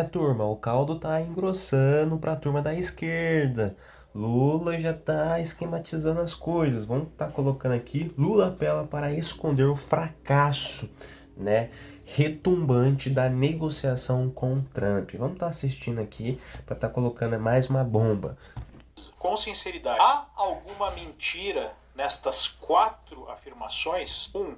Turma, o caldo tá engrossando pra turma da esquerda. Lula já tá esquematizando as coisas. Vamos tá colocando aqui, Lula apela para esconder o fracasso, né, retumbante da negociação com Trump. Vamos estar assistindo aqui para estar colocando mais uma bomba. Com sinceridade, há alguma mentira nestas quatro afirmações? 1.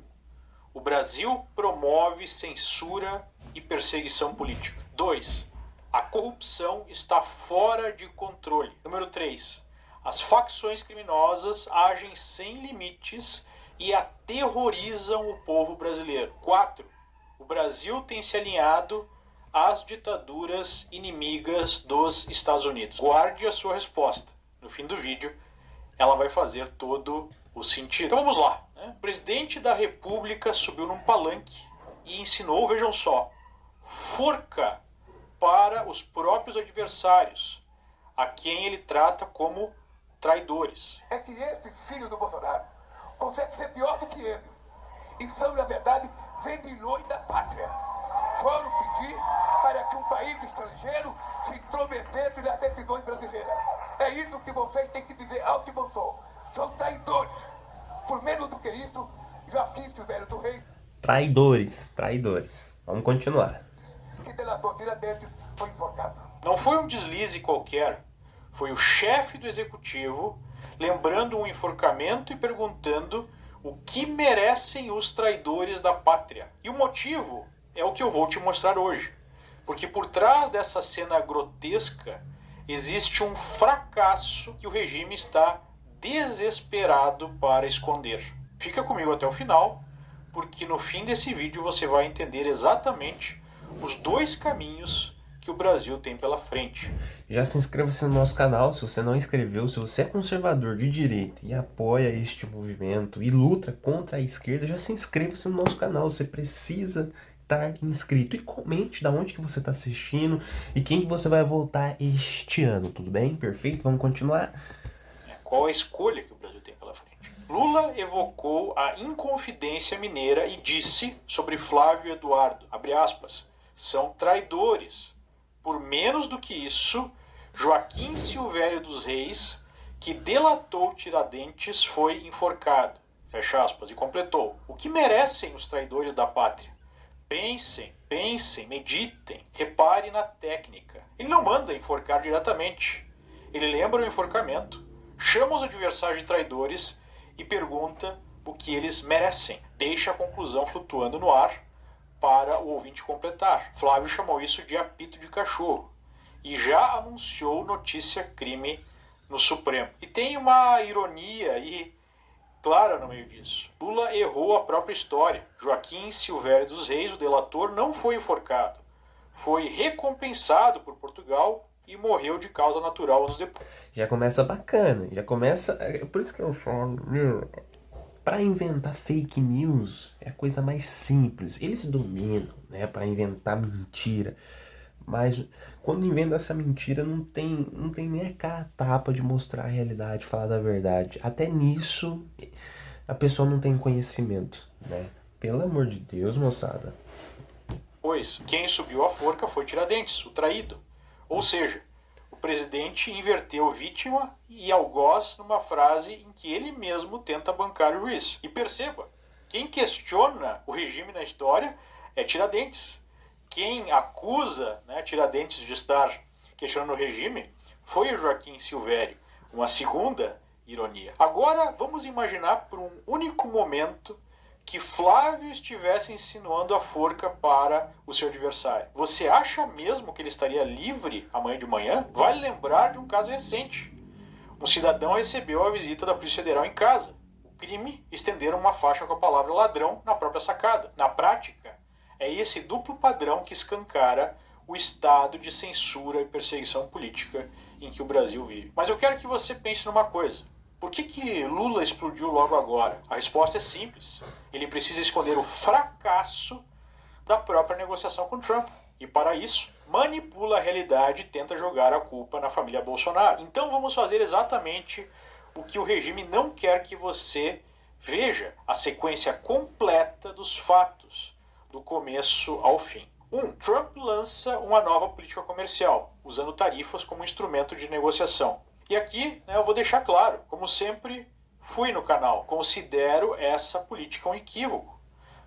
O Brasil promove censura e perseguição política. 2. A corrupção está fora de controle. Número 3. As facções criminosas agem sem limites e aterrorizam o povo brasileiro. 4. O Brasil tem se alinhado às ditaduras inimigas dos Estados Unidos. Guarde a sua resposta. No fim do vídeo, ela vai fazer todo o sentido. Então vamos lá. O presidente da República subiu num palanque e ensinou, vejam só, forca para os próprios adversários, a quem ele trata como traidores. É que esse filho do Bolsonaro consegue ser pior do que ele. E são, na verdade, vendilhões da pátria. Foram pedir para que um país estrangeiro se intrometesse nas decisões brasileiras. É isso que vocês têm que dizer alto e bom som. São traidores. Por menos do que isso, Joaquim Silvério do Rei, Traidores. Vamos continuar. que delatou Tiradentes, foi enforcado. Não foi um deslize qualquer. Foi o chefe do executivo lembrando um enforcamento e perguntando o que merecem os traidores da pátria. E o motivo é o que eu vou te mostrar hoje. Porque por trás dessa cena grotesca existe um fracasso que o regime está desesperado para esconder. Fica comigo até o final, porque no fim desse vídeo você vai entender exatamente os dois caminhos que o Brasil tem pela frente. Já se inscreva-se no nosso canal se você não inscreveu. Se você é conservador de direita e apoia este movimento e luta contra a esquerda, já se inscreva-se no nosso canal. Você precisa estar inscrito. E comente da onde que você está assistindo e quem que você vai votar este ano, tudo bem? Perfeito? Vamos continuar? Qual a escolha que o Brasil tem pela frente? Lula evocou a Inconfidência Mineira e disse sobre Flávio Eduardo, abre aspas, são traidores. Por menos do que isso, Joaquim Silvério dos Reis, que delatou Tiradentes, foi enforcado. Fecha aspas. E completou. O que merecem os traidores da pátria? Pensem, meditem, reparem na técnica. Ele não manda enforcar diretamente. Ele lembra o enforcamento, chama os adversários de traidores e pergunta o que eles merecem. Deixa a conclusão flutuando no ar para o ouvinte completar. Flávio chamou isso de apito de cachorro e já anunciou notícia crime no Supremo. E tem uma ironia aí clara no meio disso. Lula errou a própria história. Joaquim Silvério dos Reis, o delator, não foi enforcado. Foi recompensado por Portugal e morreu de causa natural anos depois. Já começa bacana, já começa... Por isso que eu falo, meu... Para inventar fake news é a coisa mais simples. Eles dominam, né, para inventar mentira. Mas quando inventa essa mentira não tem nem a cara a tapa de mostrar a realidade, falar da verdade. Até nisso a pessoa não tem conhecimento, né? Pelo amor de Deus, moçada. Pois quem subiu a forca foi Tiradentes, o traído. Ou seja, o presidente inverteu vítima e algoz numa frase em que ele mesmo tenta bancar o juiz. E perceba, quem questiona o regime na história é Tiradentes. Quem acusa, né, Tiradentes de estar questionando o regime foi o Joaquim Silvério. Uma segunda ironia. Agora vamos imaginar por um único momento que Flávio estivesse insinuando a forca para o seu adversário. Você acha mesmo que ele estaria livre amanhã de manhã? Vale lembrar de um caso recente. Um cidadão recebeu a visita da Polícia Federal em casa. O crime, estenderam uma faixa com a palavra ladrão na própria sacada. Na prática, é esse duplo padrão que escancara o estado de censura e perseguição política em que o Brasil vive. Mas eu quero que você pense numa coisa. Por que Lula explodiu logo agora? A resposta é simples. Ele precisa esconder o fracasso da própria negociação com Trump. E para isso, manipula a realidade e tenta jogar a culpa na família Bolsonaro. Então vamos fazer exatamente o que o regime não quer que você veja: a sequência completa dos fatos, do começo ao fim. Trump lança uma nova política comercial, usando tarifas como instrumento de negociação. E aqui, eu vou deixar claro, como sempre fui no canal, considero essa política um equívoco,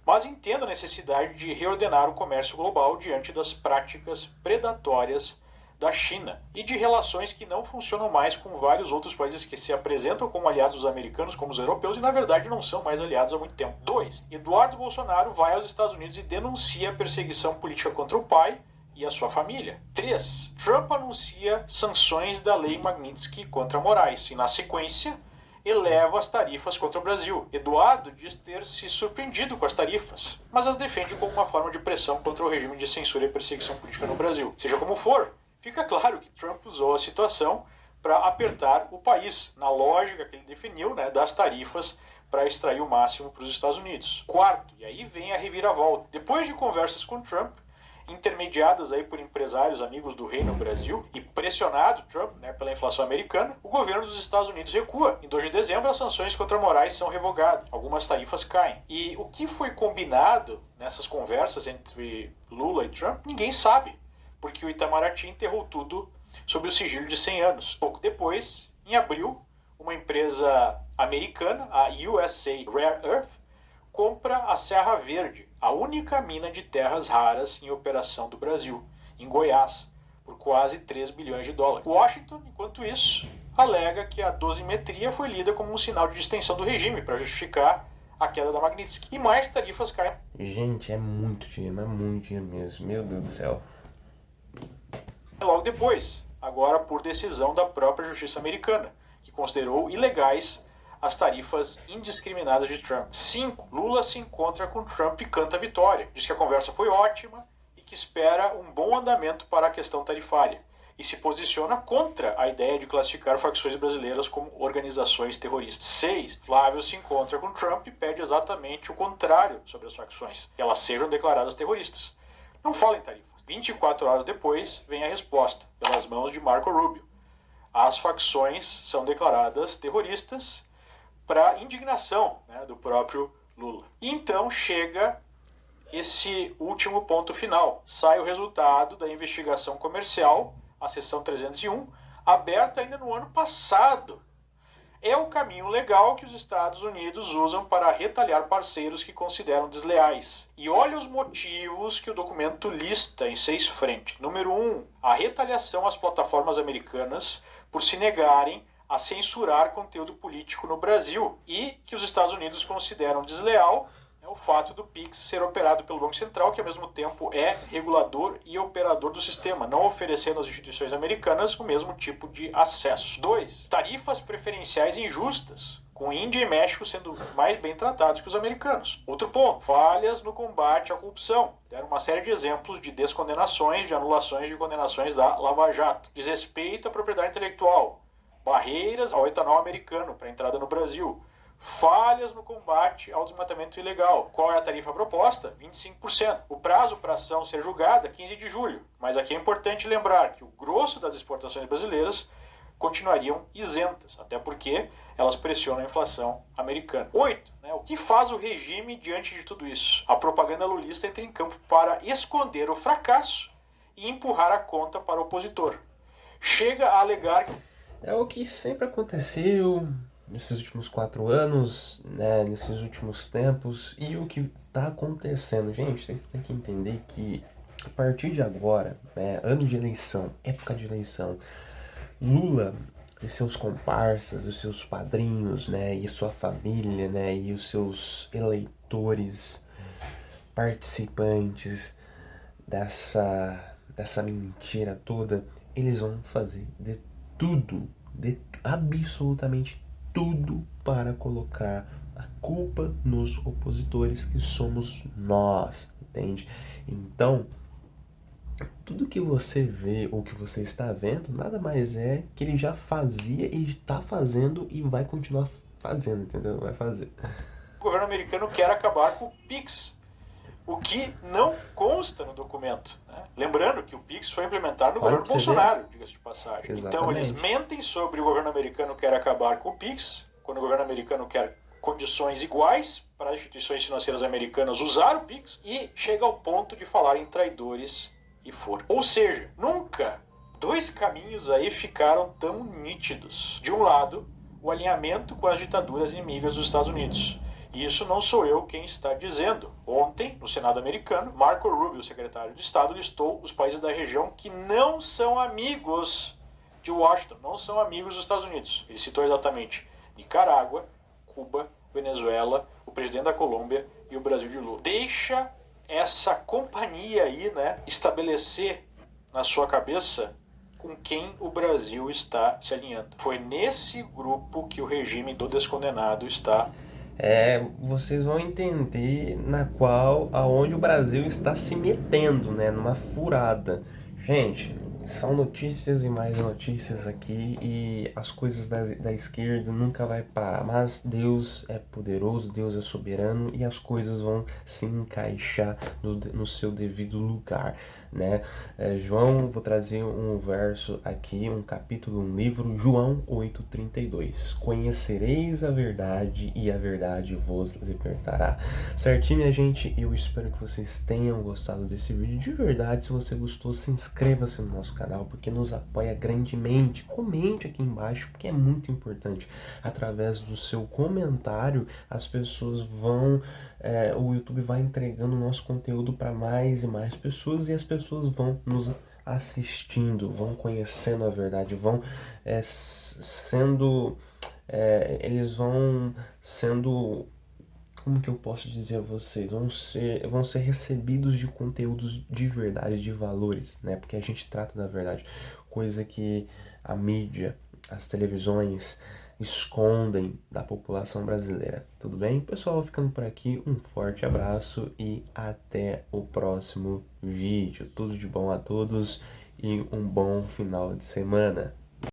mas entendo a necessidade de reordenar o comércio global diante das práticas predatórias da China e de relações que não funcionam mais com vários outros países que se apresentam como aliados dos americanos, como os europeus, e na verdade não são mais aliados há muito tempo. 2. Eduardo Bolsonaro vai aos Estados Unidos e denuncia a perseguição política contra o pai e a sua família. 3. Trump anuncia sanções da Lei Magnitsky contra Moraes e, na sequência, eleva as tarifas contra o Brasil. Eduardo diz ter se surpreendido com as tarifas, mas as defende como uma forma de pressão contra o regime de censura e perseguição política no Brasil. Seja como for, fica claro que Trump usou a situação para apertar o país, na lógica que ele definiu, das tarifas para extrair o máximo para os Estados Unidos. 4, e aí vem a reviravolta. Depois de conversas com Trump, intermediadas aí por empresários amigos do rei no Brasil e pressionado Trump pela inflação americana, o governo dos Estados Unidos recua. Em 2 de dezembro, as sanções contra Moraes são revogadas, algumas tarifas caem. E o que foi combinado nessas conversas entre Lula e Trump, ninguém sabe, porque o Itamaraty enterrou tudo sob o sigilo de 100 anos. Pouco depois, em abril, uma empresa americana, a USA Rare Earth, compra a Serra Verde, a única mina de terras raras em operação do Brasil, em Goiás, por quase 3 bilhões de dólares. Washington, enquanto isso, alega que a dosimetria foi lida como um sinal de extensão do regime para justificar a queda da Magnitsky. E mais tarifas caem. Gente, é muito dinheiro mesmo. Meu Deus do céu. Logo depois, agora por decisão da própria justiça americana, que considerou ilegais as tarifas indiscriminadas de Trump. 5. Lula se encontra com Trump e canta vitória. Diz que a conversa foi ótima e que espera um bom andamento para a questão tarifária. E se posiciona contra a ideia de classificar facções brasileiras como organizações terroristas. 6. Flávio se encontra com Trump e pede exatamente o contrário sobre as facções, que elas sejam declaradas terroristas. Não fala em tarifas. 24 horas depois, vem a resposta, pelas mãos de Marco Rubio. As facções são declaradas terroristas para indignação do próprio Lula. E então chega esse último ponto final. Sai o resultado da investigação comercial, a seção 301, aberta ainda no ano passado. É o caminho legal que os Estados Unidos usam para retalhar parceiros que consideram desleais. E olha os motivos que o documento lista em 6 frentes. Número 1, a retaliação às plataformas americanas por se negarem a censurar conteúdo político no Brasil e que os Estados Unidos consideram desleal o fato do PIX ser operado pelo Banco Central, que ao mesmo tempo é regulador e operador do sistema, não oferecendo às instituições americanas o mesmo tipo de acesso. 2. Tarifas preferenciais injustas, com Índia e México sendo mais bem tratados que os americanos. Outro ponto, falhas no combate à corrupção. Deram uma série de exemplos de descondenações, de anulações de condenações da Lava Jato. Desrespeito à propriedade intelectual. Barreiras ao etanol americano para entrada no Brasil. Falhas no combate ao desmatamento ilegal. Qual é a tarifa proposta? 25%. O prazo para a ação ser julgada, 15 de julho. Mas aqui é importante lembrar que o grosso das exportações brasileiras continuariam isentas, até porque elas pressionam a inflação americana. 8. O que faz o regime diante de tudo isso? A propaganda lulista entra em campo para esconder o fracasso e empurrar a conta para o opositor. Chega a alegar que... É o que sempre aconteceu nesses últimos 4 anos, nesses últimos tempos, e o que está acontecendo. Gente, vocês têm que entender que a partir de agora, ano de eleição, época de eleição, Lula e seus comparsas, os seus padrinhos, e sua família, e os seus eleitores, participantes dessa mentira toda, eles vão fazer de tudo, absolutamente tudo para colocar a culpa nos opositores, que somos nós, entende? Então, tudo que você vê ou que você está vendo, nada mais é que ele já fazia e está fazendo e vai continuar fazendo, entendeu? Vai fazer. O governo americano quer acabar com o PIX, o que não consta no documento. Lembrando que o PIX foi implementado no governo Bolsonaro, diga-se de passagem. Exatamente. Então eles mentem sobre o governo americano quer acabar com o PIX, quando o governo americano quer condições iguais para as instituições financeiras americanas usar o PIX e chega ao ponto de falar em traidores e forca. Ou seja, nunca dois caminhos aí ficaram tão nítidos. De um lado, o alinhamento com as ditaduras inimigas dos Estados Unidos. E isso não sou eu quem está dizendo. Ontem, no Senado americano, Marco Rubio, secretário de Estado, listou os países da região que não são amigos de Washington, não são amigos dos Estados Unidos. Ele citou exatamente Nicarágua, Cuba, Venezuela, o presidente da Colômbia e o Brasil de Lula. Deixa essa companhia aí, né, estabelecer na sua cabeça com quem o Brasil está se alinhando. Foi nesse grupo que o regime do descondenado está. Vocês vão entender aonde o Brasil está se metendo, né, numa furada. Gente, são notícias e mais notícias aqui e as coisas da esquerda nunca vai parar. Mas Deus é poderoso, Deus é soberano e as coisas vão se encaixar no seu devido lugar, né? Vou trazer um verso aqui, um capítulo, um livro, João 8:32. Conhecereis a verdade e a verdade vos libertará. Certinho, minha gente? Eu espero que vocês tenham gostado desse vídeo. De verdade, se você gostou, se inscreva-se no nosso canal, porque nos apoia grandemente. Comente aqui embaixo, porque é muito importante. Através do seu comentário, as pessoas vão... o YouTube vai entregando o nosso conteúdo para mais e mais pessoas e as pessoas vão nos assistindo, vão conhecendo a verdade, vão eles vão sendo, como que eu posso dizer a vocês, vão ser recebidos de conteúdos de verdade, de valores, né? Porque a gente trata da verdade, coisa que a mídia, as televisões escondem da população brasileira. Tudo bem? Pessoal, ficando por aqui, um forte abraço e até o próximo vídeo. Tudo de bom a todos e um bom final de semana.